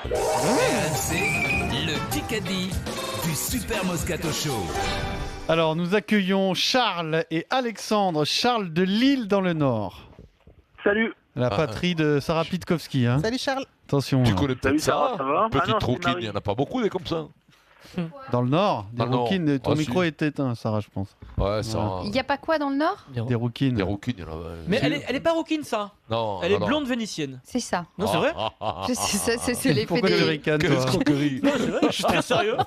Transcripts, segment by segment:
RMC, le Kikadi du Super Moscato Show. Alors, nous accueillons Charles et Alexandre. Charles de Lille dans le Nord. Salut. La patrie de Sarah Pitkowski. Hein. Salut Charles. Attention. Tu connais peut-être ça, ça va? Petite Ah non, c'est rouquine, Marie. il n'y en a pas beaucoup des comme ça. Dans le Nord, des Dans le Nord. rouquines. Ton Ah, micro si. est éteint, Sarah, je pense. Ouais, ça. Il n'y a pas quoi dans le Nord? Des rouquines. Des rouquines, il y en a. Mais elle est pas rouquine, ça. Non, Elle est non, blonde vénitienne. C'est ça. Non, c'est vrai? C'est l'effet Pourquoi tu des... ricanes, Quelle toi escroquerie. Non, c'est vrai, je suis très sérieux.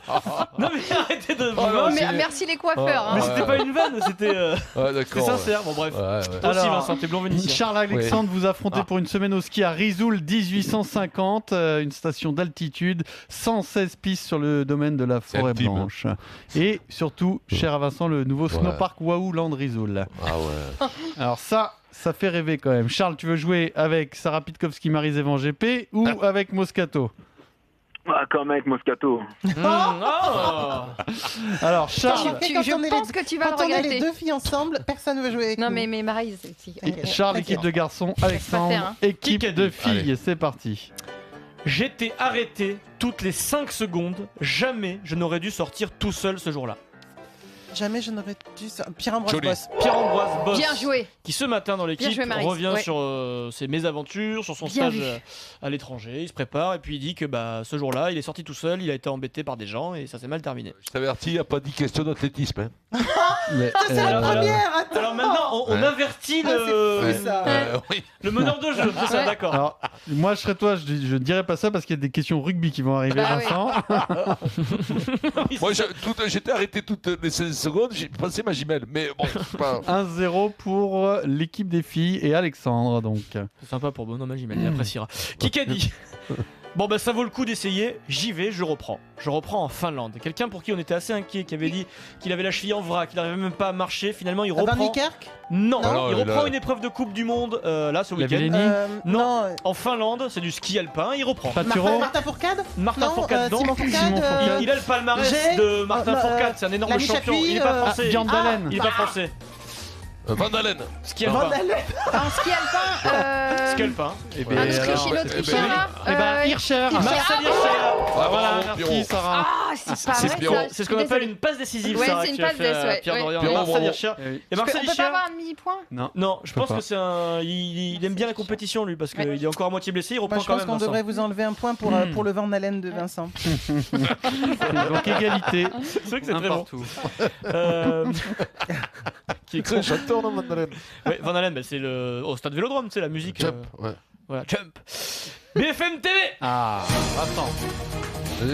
Non, mais arrêtez de. non, Mais merci les coiffeurs. Mais hein. c'était pas une vanne, c'était Ouais, d'accord. sincère. Bon, bref. Ouais, ouais. Toi aussi, Alors, Vincent, t'es blond vénitien. Charles Alexandre vous affrontez pour une semaine au ski à Risoul 1850, une station d'altitude, 116 pistes sur le domaine de la forêt intime. blanche. Et surtout, cher à Vincent, le nouveau snowpark Waouh Land Risoul. Ah ouais. Alors ça fait rêver quand même. Charles, tu veux jouer avec Sarah Pitkowski, Marie-Zévan GP ou avec Moscato? Ah, comme avec Moscato. Alors Charles, Je pense que tu vas le Quand on est les regretter. deux filles ensemble, personne ne veut jouer avec Non nous. mais Marie, c'est... Charles équipe de garçons, Alexandre faire, hein. équipe Kikadi. de filles. Allez. C'est parti. J'étais arrêté toutes les 5 secondes. Jamais je n'aurais dû sortir tout seul ce jour-là. Jamais je n'aurais dû... Pierre-Ambroise Joli. Boss. Pierre-Ambroise Boss, Bien joué. qui ce matin dans l'équipe Bien joué, Maryse. revient Ouais. sur ses mésaventures, sur son Bien stage vu. à l'étranger. Il se prépare et puis il dit que ce jour-là, il est sorti tout seul, il a été embêté par des gens et ça s'est mal terminé. Je t'avertis, il n'y a pas dit question d'athlétisme. Hein. Mais, C'est la première, attends. Alors maintenant, on Ouais. avertit Ah, c'est le, fou, ça. Oui. le meneur de jeu, c'est ça, Ouais. d'accord. alors, moi je serais toi, je dirais pas ça parce qu'il y a des questions rugby qui vont arriver, Bah oui. Vincent. Moi, j'étais arrêté toutes les 16 secondes, j'ai passé ma jumelle. Mais bon, c'est pas. 1-0 pour l'équipe des filles et Alexandre donc. C'est sympa pour Bonhomme, j'imagine, il appréciera. Kikadi. Bon ça vaut le coup d'essayer, j'y vais, je reprends. Je reprends en Finlande. Quelqu'un pour qui on était assez inquiet, qui avait dit qu'il avait la cheville en vrac, qu'il n'arrivait même pas à marcher, finalement il Van reprend... Niekerk Non, Non, il il reprend a- une épreuve de Coupe du Monde, là, ce La week-end. Villenie Non. En Finlande, c'est du ski alpin, il reprend. Paturo. Martin Fourcade Martin Non, Fourcade, non. Simon Fourcade, Simon Fourcade. Il a le palmarès J'ai- de Martin euh, Fourcade, c'est un énorme Lali champion. Chapuis, Il est pas français. Viande d'haleine. Il est pas français. Van Dalen. Ski Van alpin. Dalen. En ski alpin, Ski alpin. Et ben, un alors, Autrichien là. Eh ben, Hirscher. Marcel Hirscher. Ah, Voilà, bravo, merci Pierrot. Sarah. Ah, c'est pas c'est vrai Pierrot. ça. C'est ce qu'on appelle une passe décisive, Ouais, Sarah, c'est que une tu as passe fait à décisive, ouais, Pierre ouais. Dorian. Pierrot, Marcel bravo. Hirscher. Eh oui. Et Marcel On peut pas Hirscher. avoir un demi-point? Non, je pense pas. que c'est un. Il aime bien la compétition, lui, parce qu'il est encore à moitié blessé. Il reprend Moi, je quand pense même. qu'on Vincent. devrait vous enlever un point pour le Van Dalen de Vincent. Donc égalité. C'est vrai que c'est Un très bon. partout. Qui est C'est un chanteur, non, Van Dalen. Ouais, Van Halen, c'est le au stade Vélodrome, c'est la musique. Jump, ouais. Voilà, Jump. BFM TV. Ah, attends.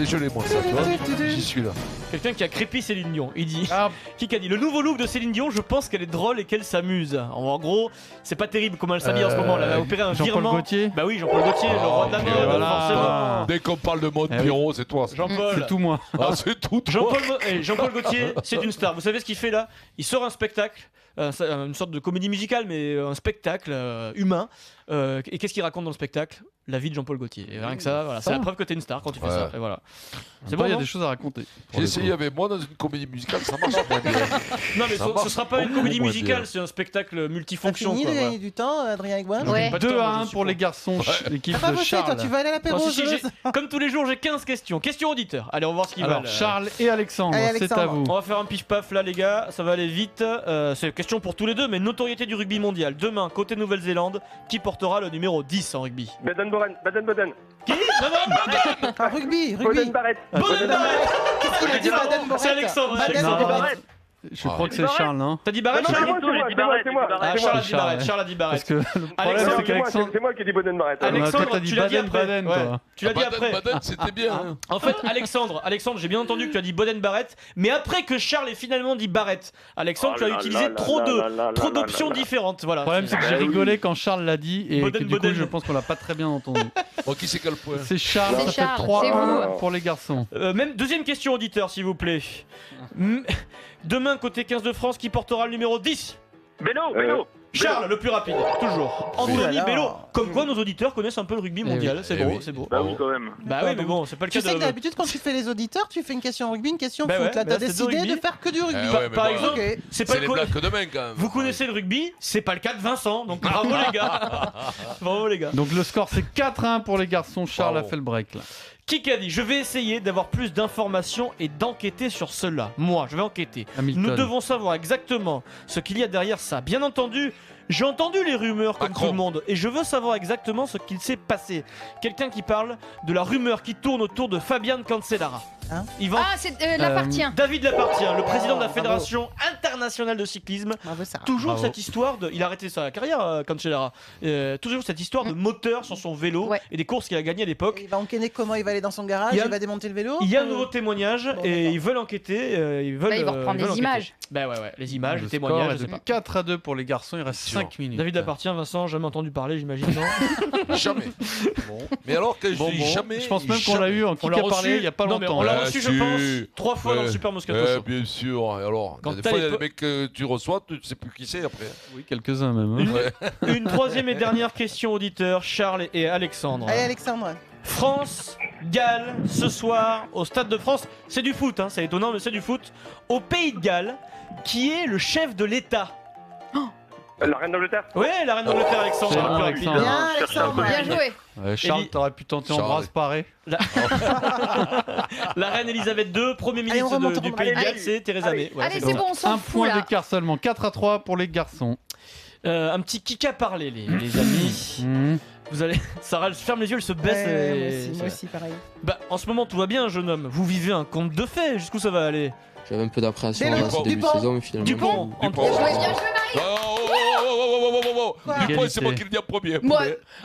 Je l'ai, moi, ça, tu vois. J'y suis là. Quelqu'un qui a crépi Céline Dion. Il dit. Ah, Qui a dit le nouveau look de Céline Dion, je pense qu'elle est drôle et qu'elle s'amuse. En gros, c'est pas terrible comment elle s'habille en ce moment. Elle a opéré un Jean-Paul virement. Gaultier. Bah oui, Jean-Paul Gaultier, le roi de la mode, voilà. forcément. Dès qu'on parle de mode Eh oui. Pierrot, c'est toi. ça. Jean-Paul. C'est tout moi. Ah, c'est tout. toi. Jean-Paul Gaultier, c'est une star. Vous savez ce qu'il fait là? Il sort un spectacle, une sorte de comédie musicale, mais un spectacle humain. Et qu'est-ce qu'il raconte dans le spectacle? La vie de Jean-Paul Gaultier. Et rien que ça, voilà, c'est la preuve que t'es une star quand tu fais Ouais. ça. Et voilà. C'est Bon, bon, il y a non des choses à raconter. J'ai essayé avec moi dans une comédie musicale, ça marche pas. Non, mais Ça ce marche sera pas une comédie beaucoup moins musicale, bien. c'est un spectacle T'as multifonction. fini quoi, de voilà. gagner du temps, Adrien Aigouin Ouais. Pas de 2 temps, à moi, 1 je suis pour les garçons, l'équipe T'as pas de bossé, toi, Charles. tu vas aller à l'apéro Non, si, jeu. comme tous les jours, j'ai 15 questions. Questions auditeurs. Allez, on va voir ce qu'ils Alors, valent. Charles et Alexandre, Allez, c'est à Alexandre. vous. On va faire un pif-paf là, les gars. Ça va aller vite. C'est une question pour tous les deux, mais notoriété du rugby mondial. Demain, côté Nouvelle-Zélande, qui portera le numéro 10 en rugby? Baden-Boden. Qui? Non, Ah, rugby. Boden Barrett. Boden Barrett. Qu'est-ce qu'il a dit, Baden C'est Alexandre. c'est Baden Alexandre. Barrett. Je crois que c'est Charles, non? T'as dit Barrett, Non, Charles? c'est moi. Ah, Charles a dit Barrett. Charles a dit Parce Barrett. que le problème, Alexandre, c'est qu'Alexandre. C'est moi qui ai dit Boden Barrett. Alexandre, toi, t'as dit tu l'as dit après. Baden, Ouais. toi. Tu l'as dit après. Baden, c'était bien. hein. En fait, Alexandre, j'ai bien entendu que tu as dit Boden Barrett, mais après que Charles ait finalement dit Barrett, Alexandre, Oh tu as là utilisé là trop là là trop là d'options là là. différentes. Voilà. Le problème, c'est que j'ai rigolé quand Charles l'a dit et que Boden, du coup, Boden. je pense qu'on l'a pas très bien entendu. Bon, qui c'est quel point? C'est Charles, C'est ça fait Charles, 3 c'est vous. pour les garçons. Même deuxième question auditeur, s'il vous plaît. Demain, côté 15 de France, qui portera le numéro 10? Bélo. Charles, le plus rapide, toujours. Anthony là là. Bello. Comme quoi nos auditeurs connaissent un peu le rugby mondial, oui. c'est Eh beau, oui. c'est beau. Bah oui, quand même. Bah oui, mais bon, c'est pas le Tu cas sais que de. d'habitude, quand tu fais les auditeurs, tu fais une question rugby, une question Bah foot. ouais, Là, mais t'as là, c'est décidé du rugby. de faire que du rugby. ouais, mais Par bon, exemple, Ok. c'est pas C'est le les co- blagues que demain quand même. Vous connaissez le rugby, c'est pas le cas de Vincent, donc bravo les gars. Bravo les gars. Donc le score c'est 4-1 pour les garçons. Charles Bravo. a fait le break là. Qui a dit je vais essayer d'avoir plus d'informations et d'enquêter sur cela. Moi, je vais enquêter. Hamilton. Nous devons savoir exactement ce qu'il y a derrière ça. Bien entendu, j'ai entendu les rumeurs comme Macron. tout le monde et je veux savoir exactement ce qu'il s'est passé. Quelqu'un qui parle de la rumeur qui tourne autour de Fabian Cancellara. Hein Yvan Ah, c'est l'appartient. David Lapartien, le président de la bravo. Fédération internationale de cyclisme. Bravo, Sarah. Toujours Bravo. cette histoire de. Il a arrêté sa carrière, Cancellara. Toujours cette histoire de moteur sur son vélo Ouais. et des courses qu'il a gagnées à l'époque. Il va enquêter comment il va aller dans son garage, Il y a- il va démonter le vélo. Il y a un nouveau témoignage Bon, et d'accord. ils veulent enquêter. Ils veulent, Bah, ils vont reprendre ils veulent les enquêter. images. Bah ouais, les images, Le les score témoignages. est je de sais pas. 4-2 pour les garçons. Il reste 5 minutes. David Lapartien, Vincent, jamais entendu parler, j'imagine, non Jamais. Mais alors que je Bon, dis bon. jamais. Je pense même qu'on l'a eu en qui On a l'a parlé reçu. il y a pas Non, mais longtemps. on l'a Ah, reçu, si. je pense, 3 fois dans le Super Moscato Show. Bien sûr. Et alors, Quand des t'as fois, il y a les des mecs que tu reçois, tu sais plus qui c'est après. Oui, quelques-uns même. hein. Ouais. Une troisième et dernière question auditeur, Charles et Alexandre. Allez, Alexandre. France, Galles, ce soir, au Stade de France. C'est du foot, hein, c'est étonnant, mais c'est du foot. Au Pays de Galles, qui est le chef de l'État. La reine d'Angleterre. Ouais, la reine d'Angleterre, Alexandre, C'est le plus bon, rapide. Alexandre. Bien, Alexandre. Bien joué. Charles, Eli- t'aurais pu tenter Charles. Embrasse pareil. La reine Elisabeth II, Premier Allez, on ministre remonte, du on Pays de remonte. Galles, c'est Theresa May. Ouais, Allez, c'est c'est ça. bon, on s'en Un fout point là. d'écart seulement. 4-3 pour les garçons. Un petit kick à parler, les amis. Mmh. Vous allez. Sarah, elle ferme les yeux, elle se baisse. et- Moi aussi, pareil. Bah, en ce moment, tout va bien, jeune homme. Vous vivez un conte de fées. Jusqu'où ça va aller J'avais un peu d'appréhension Dupont, avant ce début de Dupont. saison, mais finalement. Dupont je- Entre- Bien joué, bien joué, Marie. Quoi Dupont, c'est moi qui le dis en premier. Moi.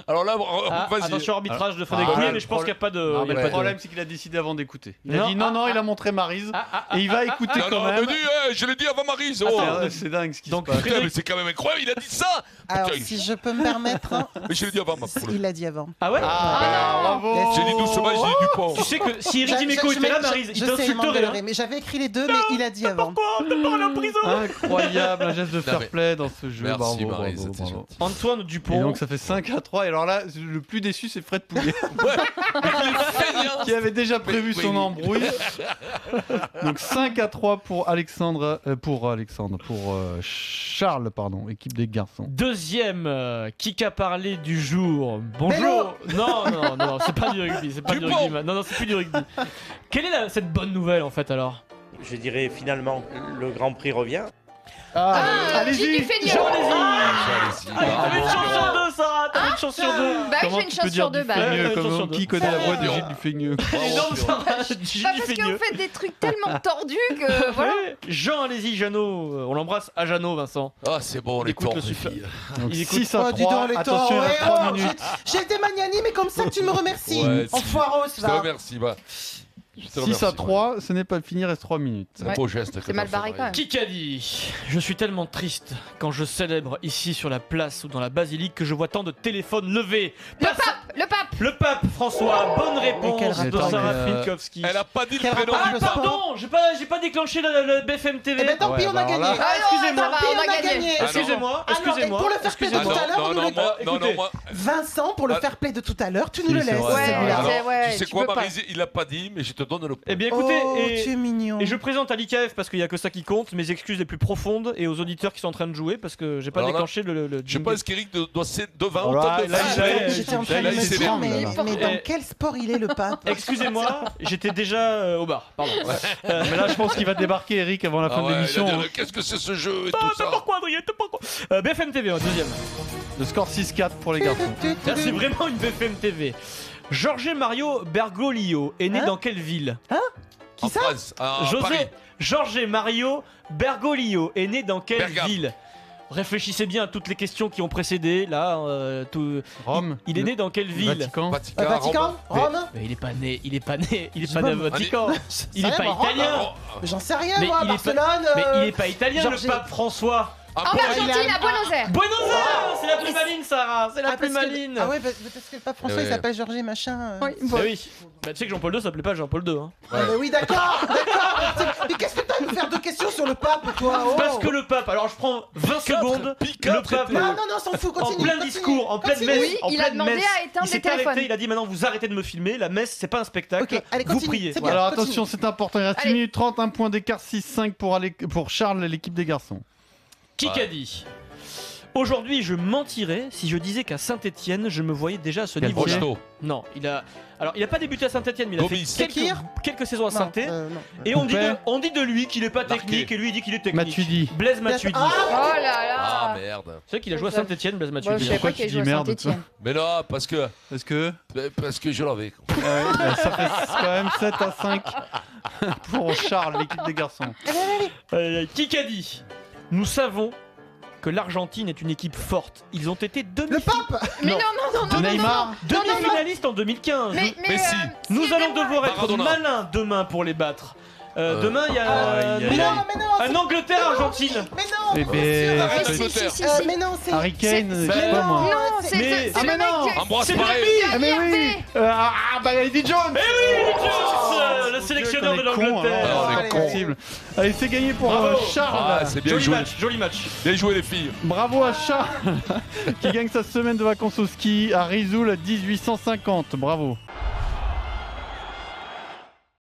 Alors là, Ah, vas-y. attention, arbitrage de Frédéric Ah, Pouillet, le mais je pense qu'il n'y a pas de. Non, il y mais a le pas de- problème, c'est qu'il a décidé avant d'écouter. Il a Non, dit non, non, ah, il a montré Maryse. Ah, Et il va écouter Non, quand non, même. me dis, je l'ai dit avant Maryse. Oh. C'est dingue ce qui Donc, se passe. Putain, mais c'est quand même incroyable, il a dit ça. Alors, Putain, si je peux me permettre, hein, Mais je l'ai dit avant, ma poule. il l'a dit avant. Ah ouais Ah, bravo. J'ai dit doucement, j'ai dit Dupont. Tu sais que si Eric Dimeco était là, Maryse, il je sais, il t'insulterait. m'engueulerait, Hein. mais j'avais écrit les deux, mais il a dit avant. Pourquoi t'es pas allé en prison Incroyable, un geste de fair mais- play dans ce jeu. Merci, Bravo, Maryse, bravo, c'était bravo. gentil. Antoine Et Dupont. donc ça fait 5-3. Et alors là, le plus déçu, c'est Fred Pouillet, Feignant. qui avait déjà prévu Oui. son embrouille. Donc 5-3 pour Alexandre, pour Charles, pardon, équipe des garçons. Deuxième kick à parler du jour. Bonjour. Non, c'est pas du rugby, c'est pas du Dupont. rugby. Non, c'est plus du rugby. Quelle est cette bonne nouvelle en fait alors Je dirais finalement le Grand Prix revient. Gilles Dufayet. Jean Lévy. Allez-y. T'avais une chance sur deux, Sarah. T'avais une chance sur deux. Bah oui, Comment j'ai une tu chance peux dire sur deux. Bah, Dufayet, Ouais, comment- chance sur deux. Qui connaît la voix de Bravo. Gilles Dufayet? Énorme Sarah. Bah, parce que vous faites des trucs tellement tordus que voilà. Ouais. Jean, allez-y, Jeannot. On l'embrasse à Jeannot, Vincent. Ah, c'est bon, les Écoute torts, le les super- filles. Donc Il écoute- 6 à Oh, dis 3. donc, les Attention, il torts, reste ouais, 3 oh, minutes. J'ai été magnanime, mais comme ça, tu me remercies. Ouais, Enfoiros, Je te va. remercie, va. Je te 6 à remercie. 3, ce n'est pas fini, il reste 3 minutes. C'est un beau geste. que C'est mal t'as fait, barré quand Maryse. même. Qui qu'a dit Je suis tellement triste quand je célèbre ici sur la place ou dans la basilique que je vois tant de téléphones levés. Le pape. Le pape François, bonne réponse quel de rapport Sarah avec, Filkowski. Elle a pas dit le Quel prénom rapport du avec pape. le sport Pardon, j'ai pas déclenché le BFM TV. Eh ben tant pis, Ouais, on a bah, alors gagné. là- Ah, excusez-moi. Ça va, Tant pis, on a gagné. Ah, non. Excusez-moi, Ah non, et excusez-moi. pour le faire excusez-moi. tout à l'heure, on nous le- écoutez. moi. Vincent, pour le Ah. fair play de tout à l'heure, tu Si, nous le c'est laisses, vrai. Ouais, celui-là. Alors, ouais, tu sais tu quoi, peux pas. Maryse, il l'a pas dit, mais je te donne le point. Eh bien écoutez, Oh, tu es mignon. et je présente à l'IKF parce qu'il y a que ça qui compte, mes excuses les plus profondes et aux auditeurs qui sont en train de jouer parce que j'ai pas Alors là, déclenché le Je pense qu'Eric doit ser devant Oh là, autant de là, fois. il a- ouais, J'étais en train de là, me il dire, s'énerve, mais, là. mais dans Et- quel sport il est le pape? Excusez-moi, j'étais déjà au bar. Pardon. Mais là, je pense qu'il va débarquer, Eric, avant la Ah fin de ouais, l'émission. il a dit, hein. Qu'est-ce que c'est ce jeu et Ah, tout t'as ça pourquoi Adrien, t'as pourquoi BFM TV, un deuxième. Le score 6-4 pour les garçons. Là, c'est vraiment une BFM TV. Jorge Mario Bergoglio est né Hein dans quelle ville En ça France, à Paris. José Jorge Mario Bergoglio est né dans quelle Bergame. ville Réfléchissez bien à toutes les questions qui ont précédé. Là, Rome. il est né dans quelle ville Vatican. Vatican, Rome. Mais il est pas né sais à pas, Vatican. Il est rien, pas moi, Rome. italien. J'en sais rien, Mais moi, il est pas- Barcelone. Mais il est pas italien, Georges- le pape François. Ah, En bon, Argentine, à Buenos Aires. Buenos Aires, c'est la plus maline, Sarah. C'est la plus parce que- maline. Ah ouais, parce que le pape François, Ouais. il s'appelle Georges machin. Oui, Bah oui. Bah, tu sais que Jean-Paul II s'appelait pas Jean-Paul II. Hein. Ah bah oui, d'accord, d'accord. Mais qu'est-ce que t'as à me faire de questions sur le pape, toi? Oh. Parce que le pape, alors je prends 20 secondes. Le pape, Non, non, non, s'en fout, en continue. plein continue. discours, en pleine Continue. messe, Oui, en il a pleine demandé messe, à éteindre il s'est les téléphones. arrêté, il a dit maintenant vous arrêtez de me filmer, la messe c'est pas un spectacle, Ok, allez, vous continue, priez. c'est bien. Alors continue. attention, c'est important. Il reste 1 Allez. minute 30, un point d'écart, 6-5 pour Charles et l'équipe des garçons. Qui qu'a dit Aujourd'hui, je mentirais si je disais qu'à Saint-Étienne, je me voyais déjà à ce Quel niveau-là. Rocheteau. Non, il a pas débuté à Saint-Étienne, mais il a Gomis. fait quelques saisons à Non, Saint-Étienne. non. Et on Coupet. dit de lui qu'il est pas Marqué. technique et lui il dit qu'il est technique. Matuidi. Blaise Matuidi. Ah, Oh là Ah là. merde. C'est vrai qu'il a joué à Saint-Étienne, Blaise Moi, je Matuidi. savais Pourquoi pas qu'il tu jouait à dis merde, Saint-Etienne. Mais non, parce que Est-ce que je l'avais. ça fait quand même 7-5 pour Charles, l'équipe des garçons. Qui qu'a dit Nous savons que l'Argentine est une équipe forte. Ils ont été Le pape. Mais non, non, non, non, non, Neymar. non. demi-finalistes en 2015. Mais Messi. Nous allons suivez-moi. devoir être Maradona. malins demain pour les battre. Demain, il y a Mais non, mais non. un Angleterre-Argentine. Mais non. Eh bien ben, sûr. Mais Arrête, si, Angleterre. si, si, si. Mais non, c'est. Harry Kane, je c'est- sais pas moi. Non, Mais- c'est Ah, le mais mec non. qui- Ambroise C'est Paré. Ah mais oui bah Eddie Jones. Eh oui, Jones, le sélectionneur de Qu'on est con, l'Angleterre. alors. c'est Allez, pas possible. Allez, c'est gagné pour Bravo. Charles. Ah, c'est bien Joli joué. match, joli match. Bien joué les filles. Bravo à Charles qui gagne sa semaine de vacances au ski à Risoul 1850. Bravo.